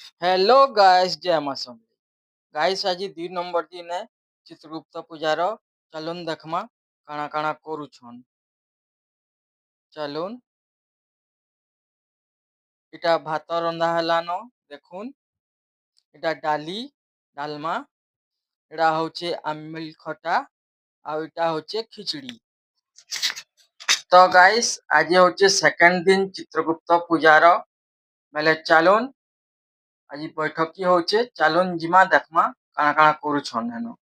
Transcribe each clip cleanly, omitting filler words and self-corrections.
Hello guys, जय मां समले। Guys आज 2 नंबर दिन है चित्रगुप्त पूजार। चलुन देखमा काଣା काଣା करूछन। चलुन इटा भात रंधा हेलानो देखुन। इटा डाली डालमा, एटा होचे आमिल खटा आ इटा होचे खिचड़ी। तो गाइस आज होचे सेकंड दिन चित्रगुप्त पूजार। मेले चलुन आज बैठकी होचे, चलुन जिमा देखमा काଣା काଣା करूछन हेनो।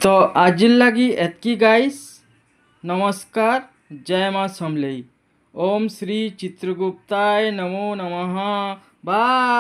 तो आज लगी एतकी गाइस। नमस्कार, जय मां समलेई। ओम श्री चित्रगुप्ताय नमो नमः। बाय।